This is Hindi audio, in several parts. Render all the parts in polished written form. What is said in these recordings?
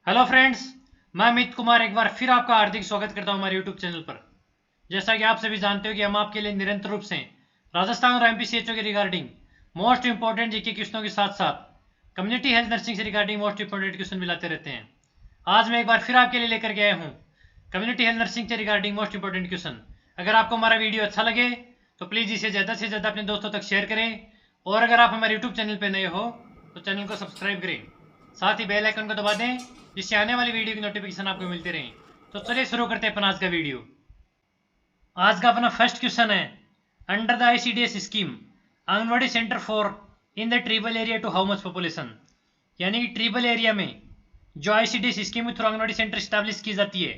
हेलो फ्रेंड्स, मैं अमित कुमार एक बार फिर आपका हार्दिक स्वागत करता हूं हमारे यूट्यूब चैनल पर। जैसा कि आप सभी जानते हो कि हम आपके लिए निरंतर रूप से राजस्थान और एमपीसीएचओ के रिगार्डिंग मोस्ट इंपॉर्टेंट जीके क्वेश्चनों के साथ साथ कम्युनिटी हेल्थ नर्सिंग से रिगार्डिंग मोस्ट इंपॉर्टेंट क्वेश्चन भी लाते रहते हैं। आज मैं एक बार फिर आपके लिए लेकर के आया हूँ कम्युनिटी हेल्थ नर्सिंग से रिगार्डिंग मोस्ट इंपॉर्टेंट क्वेश्चन। अगर आपको हमारा वीडियो अच्छा लगे तो प्लीज़ इसे ज़्यादा से ज़्यादा अपने दोस्तों तक शेयर करें, और अगर आप हमारे यूट्यूब चैनल पर नए हो तो चैनल को सब्सक्राइब करें, साथ ही बेल आइकन को दबा दें जिससे आने वाली वीडियो की नोटिफिकेशन आपको मिलती रहे। तो चलिए शुरू करते हैं अपना आज का वीडियो। आज का अपना फर्स्ट क्वेश्चन है, under the ICDS scheme anganwadi centre for in the tribal area to how much population. यानी कि ट्रिबल एरिया में जो आईसीडीएस स्कीम के थ्रू आंगनवाड़ी सेंटर स्टैब्लिश की जाती है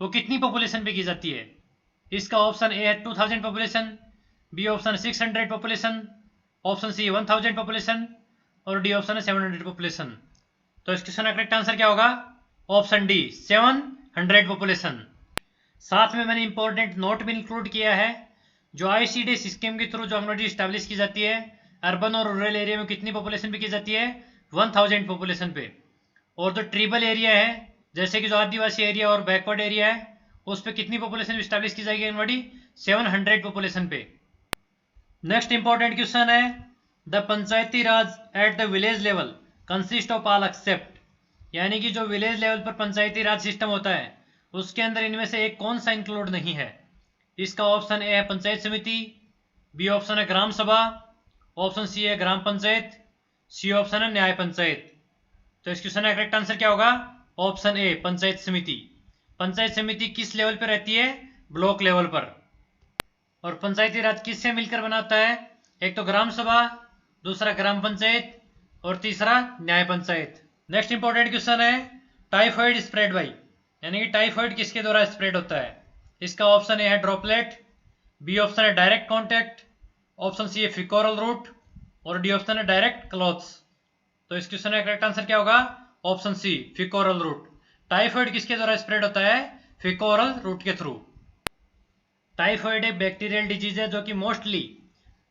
वो कितनी पॉपुलेशन पे की जाती है। इसका ऑप्शन ए है 2000 population, B option 600 population, option C 1000 population और डी ऑप्शन है 700 पॉपुलेशन। तो इस क्वेश्चन का करेक्ट आंसर क्या होगा? Option D 700 population. साथ में मैंने इंपॉर्टेंट नोट भी इंक्लूड किया है, जो आईसीडीएस स्कीम के थ्रू जो आंगनवाड़ी स्टैब्लिश की जाती है अर्बन और रूरल एरिया में कितनी पॉपुलेशन पे की जाती है? 1000 पॉपुलेशन पे। और जो ट्रिबल एरिया है जैसे कि जो आदिवासी एरिया और बैकवर्ड एरिया है उस पर कितनी पॉपुलेशन स्टैब्लिश की जाएगी आंगनवाड़ी? 700 पॉपुलेशन पे। नेक्स्ट इंपॉर्टेंट क्वेश्चन है, the Panchayati Raj at the village level consist of all except. यानी कि जो विलेज लेवल पर पंचायती राज सिस्टम होता है उसके अंदर इनमें से एक कौन सा इंक्लूड नहीं है। इसका ऑप्शन ए है पंचायत समिति, बी ऑप्शन है ग्राम सभा, ऑप्शन सी है ग्राम पंचायत, सी ऑप्शन है न्याय पंचायत। तो इस क्वेश्चन का करेक्ट आंसर क्या होगा? ऑप्शन ए पंचायत समिति। पंचायत समिति किस लेवल पर रहती है? ब्लॉक लेवल पर। और पंचायती राज किससे मिलकर बनाता है? एक तो ग्राम सभा, दूसरा ग्राम पंचायत और तीसरा न्याय पंचायत। नेक्स्ट इंपॉर्टेंट क्वेश्चन है, टाइफाइड स्प्रेड बाई। यानी कि टाइफाइड किसके द्वारा स्प्रेड होता है। इसका ऑप्शन ए है ड्रॉपलेट, बी ऑप्शन है डायरेक्ट कॉन्टैक्ट, ऑप्शन सी है फिकोरल रूट और डी ऑप्शन है डायरेक्ट क्लॉथ्स। तो इस क्वेश्चन का करेक्ट आंसर क्या होगा? Option C faecal route. Typhoid किसके द्वारा स्प्रेड होता है? फिकोरल रूट के थ्रू। टाइफाइड एक बैक्टीरियल डिजीज है जो कि mostly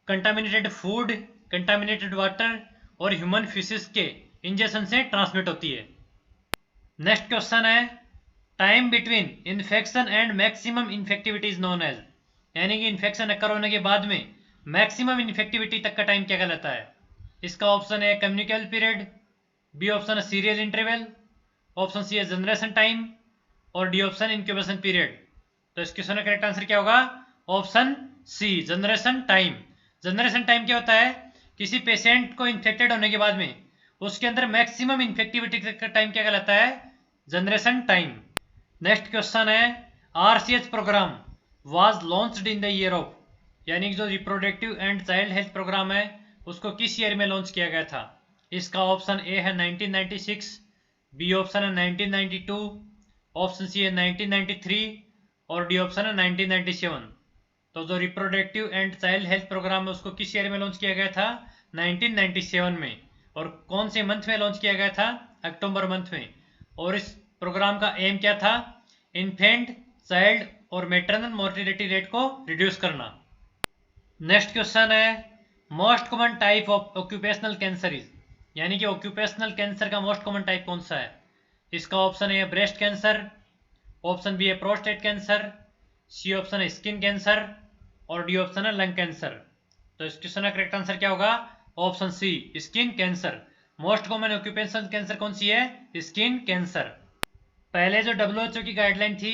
contaminated food, contaminated water और ह्यूमन फिशेस के इंजेक्शन से ट्रांसमिट होती है। नेक्स्ट क्वेश्चन है, time between infection and maximum infectivity is known as. यानी कि इन्फेक्शन अकर होने के बाद में मैक्सिमम इन्फेक्टिविटी तक का टाइम क्या कहलाता है। इसका ऑप्शन है कम्युनिकल पीरियड, बी ऑप्शन है सीरियल इंटरवल, ऑप्शन सी है जनरेशन टाइम और डी ऑप्शन इंक्यूबेशन पीरियड। तो इस क्वेश्चन का करेक्ट आंसर क्या होगा? Option C generation time. Generation time क्या होता है? किसी पेशेंट को इन्फेक्टेड होने के बाद में उसके अंदर मैक्सिमम इन्फेक्टिविटी का टाइम क्या कहलाता है? Generation time. नेक्स्ट क्वेश्चन है, RCH programme was launched in the year of. यानी कि जो reproductive and child health programme है उसको किस ईयर में लॉन्च किया गया था। इसका ऑप्शन ए है 1996, बी ऑप्शन है 1992, ऑप्शन सी है 1993 और डी ऑप्शन है 1997। तो जो reproductive and child health programme है उसको किस ईयर में लॉन्च किया गया था? 1997 में। और कौन से मंथ में लॉन्च किया गया था? अक्टूबर मंथ में। और इस प्रोग्राम का एम क्या था? इन्फेंट, चाइल्ड और मेटरनल मोर्टिलिटी रेट को रिड्यूस करना। नेक्स्ट क्वेश्चन है, most common type of occupational cancer is. यानी कि ऑक्यूपेशनल कैंसर का मोस्ट कॉमन टाइप कौन सा है। इसका ऑप्शन है ब्रेस्ट कैंसर, ऑप्शन बी है प्रोस्टेट कैंसर, सी ऑप्शन है स्किन कैंसर और डी ऑप्शन है लंग कैंसर। तो इस क्वेश्चन का करेक्ट आंसर क्या होगा? Option C skin cancer. Most common occupational cancer कौन सी है? Skin cancer. पहले जो WHO की गाइडलाइन थी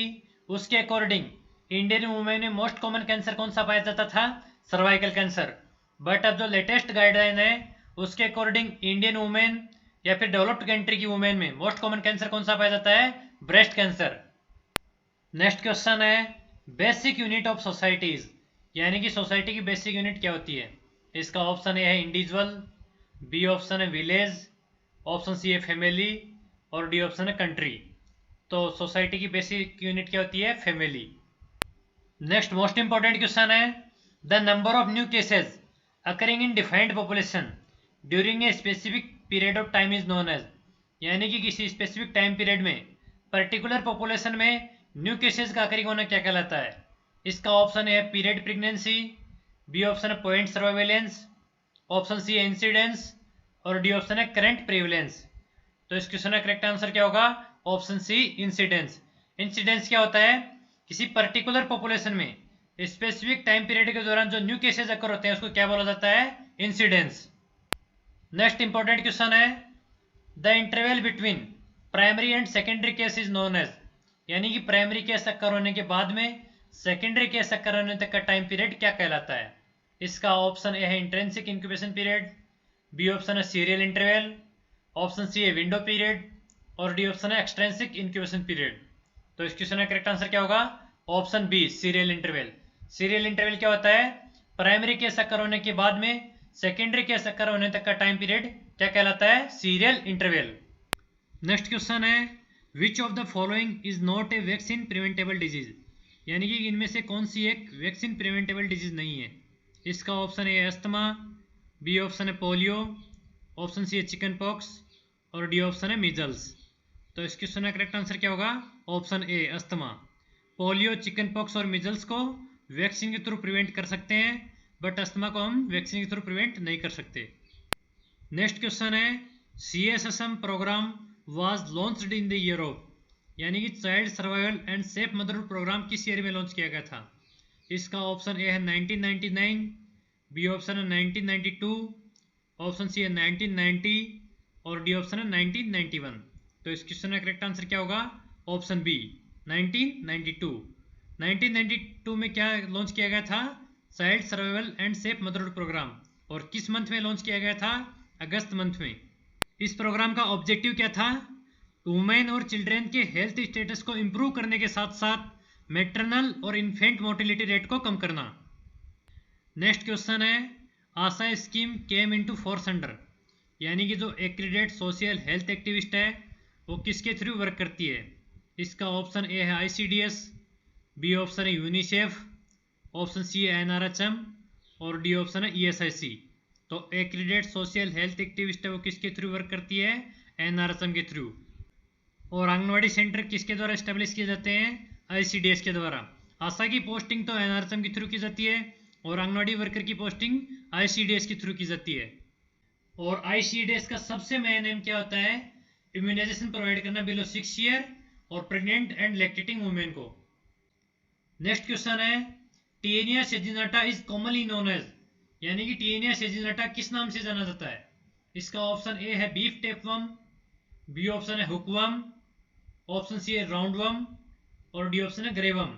उसके अकॉर्डिंग इंडियन वुमेन में मोस्ट कॉमन कैंसर कौन सा पाया जाता था? Cervical cancer. बट अब जो लेटेस्ट गाइडलाइन है उसके अकॉर्डिंग इंडियन वुमेन या फिर डेवलप्ड कंट्री की वुमेन में मोस्ट कॉमन कैंसर कौन सा पाया जाता है? Breast cancer. नेक्स्ट क्वेश्चन है, बेसिक यूनिट ऑफ सोसाइटीज। यानी कि सोसाइटी की बेसिक यूनिट क्या होती है। इसका ऑप्शन ए है इंडिविजुअल, बी ऑप्शन है विलेज, ऑप्शन सी है फैमिली और डी ऑप्शन है कंट्री। तो सोसाइटी की बेसिक यूनिट क्या होती है? Family. Next most important question है, the number of new cases occurring in defined population during a specific period of time is known as. यानी कि किसी स्पेसिफिक टाइम पीरियड में पर्टिकुलर पॉपुलेशन में न्यू केसेस का अकरिंग होना क्या कहलाता है। इसका ऑप्शन है पीरियड प्रेगनेंसी, बी ऑप्शन है पॉइंट सर्वाइवेलेंस, ऑप्शन सी है इंसिडेंस और डी ऑप्शन है करंट प्रेवलेंस। तो इस क्वेश्चन का करेक्ट आंसर क्या होगा? ऑप्शन सी इंसिडेंस। इंसिडेंस क्या होता है? किसी पर्टिकुलर पॉपुलेशन में स्पेसिफिक टाइम पीरियड के दौरान जो न्यू केसेस अकर होते हैं उसको क्या बोला जाता है? इंसिडेंस। नेक्स्ट इंपॉर्टेंट क्वेश्चन है, the interval between primary and secondary case is known as, यानी कि प्राइमरी केस अकर होने के बाद में सेकेंडरी केस अकर होने तक का टाइम पीरियड क्या कहलाता है? इसका ऑप्शन ए है intrinsic incubation period, B option है सीरियल इंटरवल, ऑप्शन सी है विंडो पीरियड और डी ऑप्शन है एक्सट्रिंसिक इंक्यूबेशन पीरियड। तो इस क्वेश्चन का करेक्ट आंसर क्या होगा? Option B serial interval. Serial interval क्या होता है? प्राइमरी केस अकर होने के बाद में सेकेंडरी केस अकर होने तक का टाइम पीरियड क्या कहलाता है? Serial interval. नेक्स्ट क्वेश्चन है, which of the following is not a vaccine preventable disease, यानी कि इनमें से कौन सी एक वैक्सीन प्रिवेंटेबल डिजीज नहीं है? इसका option A asthma, B option है पोलियो, ऑप्शन सी है चिकन पॉक्स और डी ऑप्शन है मीजल्स। तो इस क्वेश्चन का करेक्ट आंसर क्या होगा? Option A asthma. Polio, chickenpox और मीजल्स को वैक्सीन के थ्रू प्रिवेंट कर सकते हैं, बट अस्थमा को हम वैक्सीन के थ्रू प्रिवेंट नहीं कर सकते। नेक्स्ट क्वेश्चन है, CSSM programme was launched in the year of, यानी कि child survival and safe motherhood programme किस ईयर में लॉन्च किया गया था? इसका ऑप्शन ए है 1999, बी ऑप्शन है 1992, ऑप्शन सी है 1990 और डी ऑप्शन है 1991। तो इस क्वेश्चन का करेक्ट आंसर क्या होगा? Option B 1992। 1992 में क्या लॉन्च किया गया था? Child survival and safe motherhood programme. और किस मंथ में लॉन्च किया गया था? अगस्त मंथ में। इस प्रोग्राम का ऑब्जेक्टिव क्या था? वुमेन और चिल्ड्रेन के हेल्थ स्टेटस को इम्प्रूव करने के साथ साथ मैटरनल और इन्फेंट मोर्टेलिटी रेट को कम करना। नेक्स्ट क्वेश्चन है, ASHA scheme came into force under, यानी कि जो एक्रीडेट सोशल हेल्थ एक्टिविस्ट है वो किसके थ्रू वर्क करती है? इसका ऑप्शन ए है ICDS, बी ऑप्शन है यूनिसेफ, ऑप्शन सी है NRHM और डी ऑप्शन है ESIC। तो एक्रीडेट सोशल हेल्थ एक्टिविस्ट है वो किसके थ्रू वर्क करती है? NRHM के थ्रू। और आंगनवाड़ी सेंटर किसके द्वारा एस्टेब्लिश किए जाते हैं? ICDS के द्वारा। आशा की पोस्टिंग तो NRHM के थ्रू की जाती है और आंगनवाड़ी वर्कर की पोस्टिंग ICDS के थ्रू की जाती है। और ICDS का सबसे मेन एम क्या होता है? इम्यूनाइजेशन प्रोवाइड करना बिलो 6 ईयर और प्रेग्नेंट एंड लैक्टेटिंग वुमेन को। नेक्स्ट क्वेश्चन है, टिएनिया सेजिनाटा इज कॉमनली नोन एज, यानी कि टिएनिया सेजिनाटा किस नाम से जाना जाता है? इसका ऑप्शन ए है बीफ टेपवर्म, बी ऑप्शन है हुकवर्म, ऑप्शन सी है राउंडवर्म और डी ऑप्शन है ग्रेवर्म।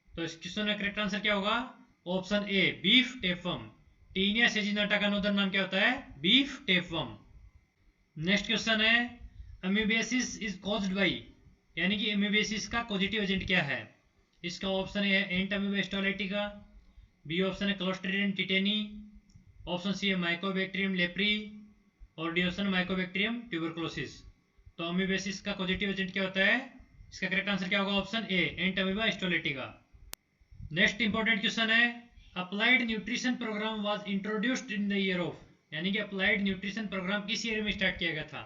तो इस क्वेश्चन का करेक्ट आंसर क्या होगा? Option A beef tapeworm. Taenia saginata का अनदर नाम क्या होता है? Beef tapeworm. नेक्स्ट क्वेश्चन है, अमीबियासिस इज कॉज्ड बाय, यानी कि अमीबियासिस का पॉजिटिव एजेंट क्या है? इसका ऑप्शन ए है Entamoeba histolytica, B option है क्लोस्ट्रिडियम टिटेनी, ऑप्शन सी है माइकोबैक्टीरियम लेप्री और डी ऑप्शन माइकोबैक्टीरियम ट्यूबरकुलोसिस। तो अमीबियासिस का पॉजिटिव एजेंट क्या होता है? इसका करेक्ट आंसर क्या होगा? Option A Entamoeba histolytica. Next important question है, applied nutrition programme was introduced in the year of, यानी कि अप्लाइड न्यूट्रिशन प्रोग्राम किस ईयर में स्टार्ट किया गया था?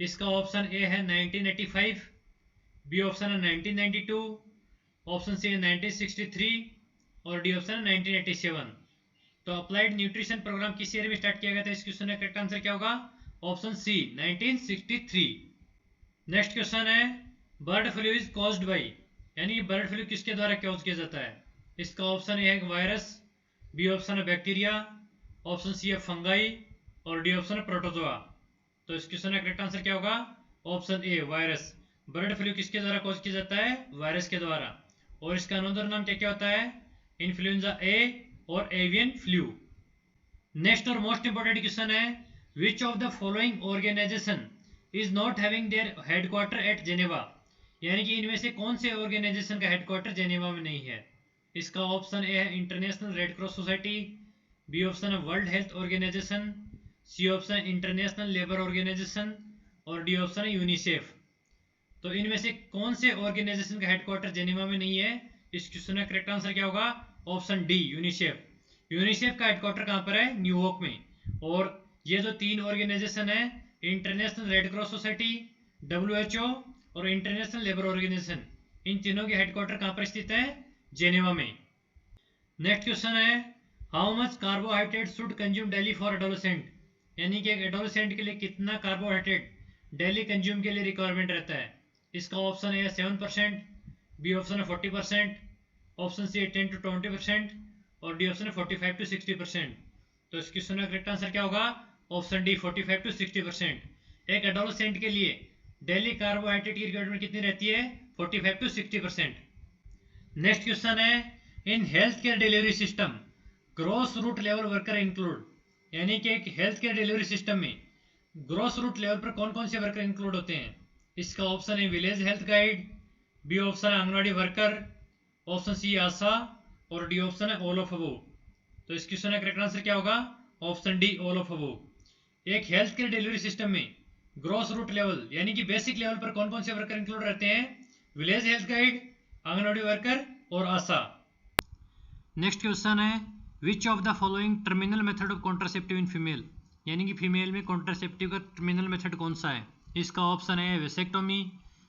इसका ऑप्शन ए है 1985, बी ऑप्शन है 1992, ऑप्शन सी है 1963 और डी ऑप्शन है 1987। तो अप्लाइड न्यूट्रिशन प्रोग्राम किस ईयर में स्टार्ट किया गया था? इस क्वेश्चन का करेक्ट आंसर क्या होगा? Option C 1963। नेक्स्ट क्वेश्चन है, bird flu is caused by, यानी कि बर्ड फ्लू किसके द्वारा कॉज किया जाता है? इसका ऑप्शन ए है वायरस, बी ऑप्शन है बैक्टीरिया, ऑप्शन सी है फंगाई और डी ऑप्शन है प्रोटोजोआ। तो इस क्वेश्चन का करेक्ट आंसर क्या होगा? ऑप्शन ए वायरस। बर्ड फ्लू किसके द्वारा कॉज किया जाता है? वायरस के द्वारा। और इसका अनदर नाम क्या क्या होता है? इन्फ्लुएंजा ए और एवियन फ्लू। नेक्स्ट और मोस्ट इंपोर्टेंट क्वेश्चन है, which of the following organisation is not having their headquarter at Geneva, यानी कि इनमें से कौन से ऑर्गेनाइजेशन का हेडक्वार्टर जेनेवा में नहीं है? इसका ऑप्शन ए है International Red Cross Society, B option है World Health Organisation, C option है इंटरनेशनल लेबर ऑर्गेनाइजेशन और डी ऑप्शन है यूनिसेफ। तो इनमें से कौन से ऑर्गेनाइजेशन का हेडक्वार्टर जेनेवा में नहीं है? इस क्वेश्चन का करेक्ट आंसर क्या होगा? Option D UNICEF. यूनिसेफ का हेडक्वार्टर कहां पर है? न्यूयॉर्क में। और ये जो तीन ऑर्गेनाइजेशन है, International Red Cross society, WHO और इंटरनेशनल लेबर ऑर्गेनाइजेशन, इन तीनों के हेडक्वार्टर कहां पर स्थित है? जेनेवा में। नेक्स्ट क्वेश्चन है, how much carbohydrate should consume daily for adolescent, यानी कि एक एडोलेसेंट के लिए कितना कार्बोहाइड्रेट डेली कंज्यूम के लिए रिक्वायरमेंट रहता है? इसका ऑप्शन ए है 7%, बी ऑप्शन है 40%, ऑप्शन सी है 10 to 20% और डी ऑप्शन है 45 to 60%। तो इस क्वेश्चन का करेक्ट आंसर क्या होगा? Option D 45 to 60%। एक एडोलेसेंट के लिए डेली कार्बोहाइड्रेट की रिक्वायरमेंट कितनी रहती है? 45 to 60%। नेक्स्ट क्वेश्चन है, in health care delivery system gross root level worker include, यानी कि एक हेल्थ केयर डिलीवरी सिस्टम में ग्रॉस रूट लेवल पर कौन कौन से वर्कर इंक्लूड होते हैं? इसका ऑप्शन है village health guide, B option है आंगनवाड़ी वर्कर, ऑप्शन सी आशा और डी ऑप्शन है ऑल ऑफ अबोव। तो इस क्वेश्चन का करेक्ट आंसर क्या होगा? Option D all of above. एक हेल्थ केयर डिलीवरी सिस्टम में ग्रॉस रूट लेवल यानी कि बेसिक लेवल पर कौन कौन से वर्कर इंक्लूड रहते हैं? Village health guide, anganwadi worker और आशा। नेक्स्ट क्वेश्चन है, which of the following terminal method of contraceptive in female, यानी कि फीमेल में कॉन्ट्रासेप्टिव का टर्मिनल मेथड कौन सा है? इसका ऑप्शन है वेसेक्टोमी,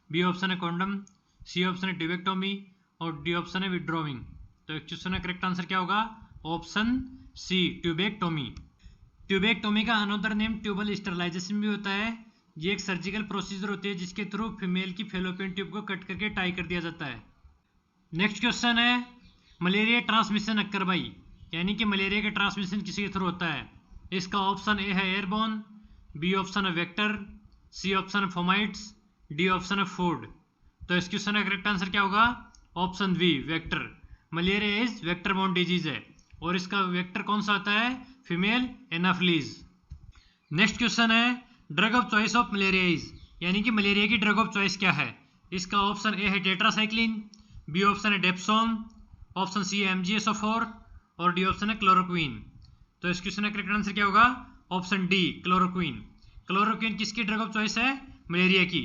बी ऑप्शन है कॉन्डम, सी ऑप्शन है ट्यूबेक्टोमी और डी ऑप्शन है विड्रॉविंग। तो एक क्वेश्चन का करेक्ट आंसर क्या होगा? ऑप्शन सी ट्यूबेक्टोमी। ट्यूबेक्टोमी का अनदर नेम ट्यूबल स्टरलाइजेशन भी होता है। ये एक सर्जिकल प्रोसीजर होती है जिसके थ्रू फीमेल की फेलोपियन ट्यूब को कट करके टाई कर दिया जाता है। नेक्स्ट क्वेश्चन है, मलेरिया ट्रांसमिशन अक्कर बाई, यानी कि मलेरिया का ट्रांसमिशन किसी के थ्रू होता है? इसका ऑप्शन ए है एयरबोर्न, बी ऑप्शन है वेक्टर, सी ऑप्शन है फोमाइट्स, डी ऑप्शन है फूड। तो इस क्वेश्चन का करेक्ट आंसर क्या होगा? Option B vector. Malaria is vector borne disease है और इसका वेक्टर कौन सा होता है? Female Anopheles. नेक्स्ट क्वेश्चन है, drug of choice of malaria is, यानी कि मलेरिया की ड्रग ऑफ चॉइस क्या है? इसका ऑप्शन ए है टेट्रासाइक्लिन, बी ऑप्शन है डेप्सोन, ऑप्शन सी है MgSO4 और डी ऑप्शन है क्लोरोक्वीन। तो इस क्वेश्चन का करेक्ट आंसर क्या होगा? Option D chloroquine. क्लोरोक्वीन किसकी ड्रग ऑफ चॉइस है? मलेरिया की।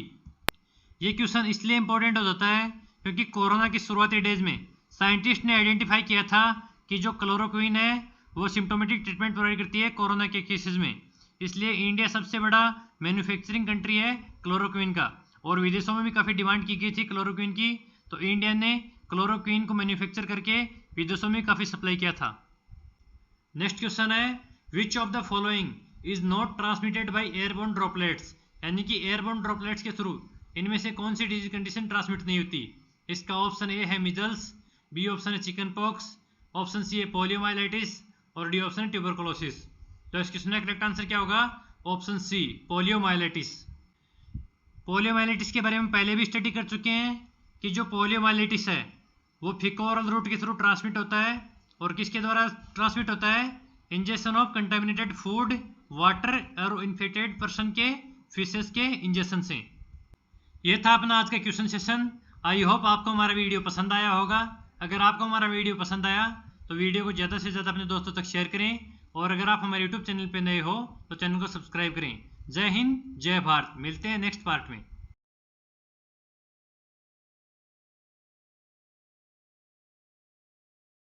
ये क्वेश्चन इसलिए इंपॉर्टेंट हो जाता है क्योंकि कोरोना की शुरुआती डेज में साइंटिस्ट ने आइडेंटिफाई किया था कि जो क्लोरोक्वीन है वो सिम्टोमेटिक ट्रीटमेंट प्रोवाइड करती है कोरोना के केसेस में। इसलिए इंडिया सबसे बड़ा मैन्युफैक्चरिंग कंट्री है क्लोरोक्वीन का और विदेशों में भी काफ़ी डिमांड की गई थी क्लोरोक्वीन की, तो इंडिया ने क्लोरोक्वीन को मैन्युफैक्चर करके विदेशों में काफ़ी सप्लाई किया था। नेक्स्ट क्वेश्चन है, which of the following is not transmitted by airborne droplets, यानी कि एयरबोर्न ड्रॉपलेट्स के थ्रू इनमें से कौन सी डिजीज कंडीशन ट्रांसमिट नहीं होती? इसका ऑप्शन ए है मिजल्स, बी ऑप्शन है चिकन पॉक्स, ऑप्शन सी है पोलियोमाइलाइटिस और डी ऑप्शन है ट्यूबरकुलोसिस। तो इस क्वेश्चन का करेक्ट आंसर क्या होगा? ऑप्शन सी पोलियोमाइलाइटिस। पोलियोमाइलाइटिस के बारे में पहले भी स्टडी कर चुके हैं कि जो पोलियोमाइलाइटिस है वो फीको-ओरल रूट के थ्रू ट्रांसमिट होता है और किसके द्वारा ट्रांसमिट होता है? Injection of contaminated food, water और इन्फेक्टेड पर्सन के फिशेस के इंजेक्शन से। ये था अपना आज का क्वेश्चन सेशन। आई होप आपको हमारा वीडियो पसंद आया होगा। अगर आपको हमारा वीडियो पसंद आया तो वीडियो को ज़्यादा से ज़्यादा अपने दोस्तों तक शेयर करें और अगर आप हमारे यूट्यूब चैनल पर नए हो तो चैनल को सब्सक्राइब करें। जय हिंद, जय भारत। मिलते हैं नेक्स्ट पार्ट में।